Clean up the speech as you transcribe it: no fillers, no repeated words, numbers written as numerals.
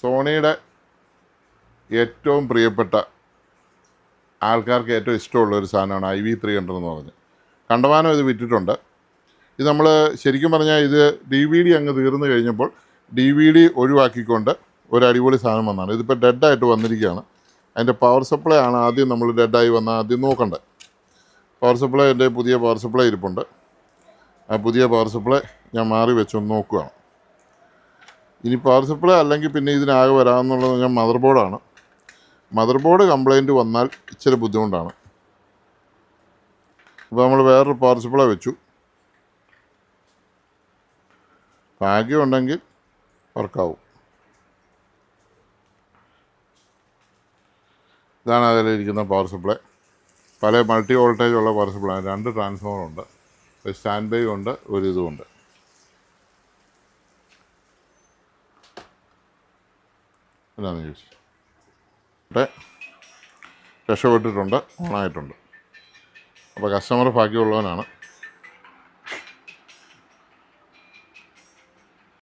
സോണിയുടെ ഏറ്റവും പ്രിയപ്പെട്ട ആൾക്കാർക്ക് ഏറ്റവും ഇഷ്ടമുള്ള ഒരു സാധനമാണ് IV300 എന്ന് പറഞ്ഞ്. കണ്ടമാനം ഇത് വിറ്റിട്ടുണ്ട്. ഇത് നമ്മൾ ശരിക്കും പറഞ്ഞാൽ ഇത് DVD അങ്ങ് തീർന്നു കഴിഞ്ഞപ്പോൾ DVD ഒഴിവാക്കിക്കൊണ്ട് ഒരു അടിപൊളി സാധനം വന്നതാണ്. ഇതിപ്പോൾ ഡെഡായിട്ട് വന്നിരിക്കുകയാണ്. അതിൻ്റെ പവർ സപ്ലൈ ആണ് ആദ്യം നമ്മൾ ഡെഡായി വന്നാൽ ആദ്യം നോക്കേണ്ടത്. പവർ സപ്ലൈ എൻ്റെ പുതിയ പവർ സപ്ലൈ ഇരിപ്പുണ്ട്. ആ പുതിയ പവർ സപ്ലൈ ഞാൻ മാറി വെച്ചൊന്ന് നോക്കുകയാണ്. ഇനി പവർ സപ്ലൈ അല്ലെങ്കിൽ പിന്നെ ഇതിനാകെ വരാമെന്നുള്ളത് ഞാൻ മദർ ബോർഡാണ്. മദർ ബോർഡ് കംപ്ലൈൻറ്റ് വന്നാൽ ഇച്ചിരി ബുദ്ധിമുട്ടാണ്. അപ്പോൾ നമ്മൾ വേറൊരു പവർ സപ്ലൈ വെച്ചു. ഭാഗ്യമുണ്ടെങ്കിൽ വർക്കാവും. ഇതാണ് അതിലിരിക്കുന്ന പവർ സപ്ലൈ. പല മൾട്ടി വോൾട്ടേജ് ഉള്ള പവർ സപ്ലൈ. 2 ട്രാൻസ്ഫോമറുണ്ട്, ഒരു സ്റ്റാൻഡ് ബൈ ഉണ്ട്, ഒരു ഇതുമുണ്ട്. എന്നാന്ന് ചോദിച്ചു രക്ഷപ്പെട്ടിട്ടുണ്ട്, ഓണായിട്ടുണ്ട്. അപ്പോൾ കസ്റ്റമർ ഭാഗ്യമുള്ളവനാണ്.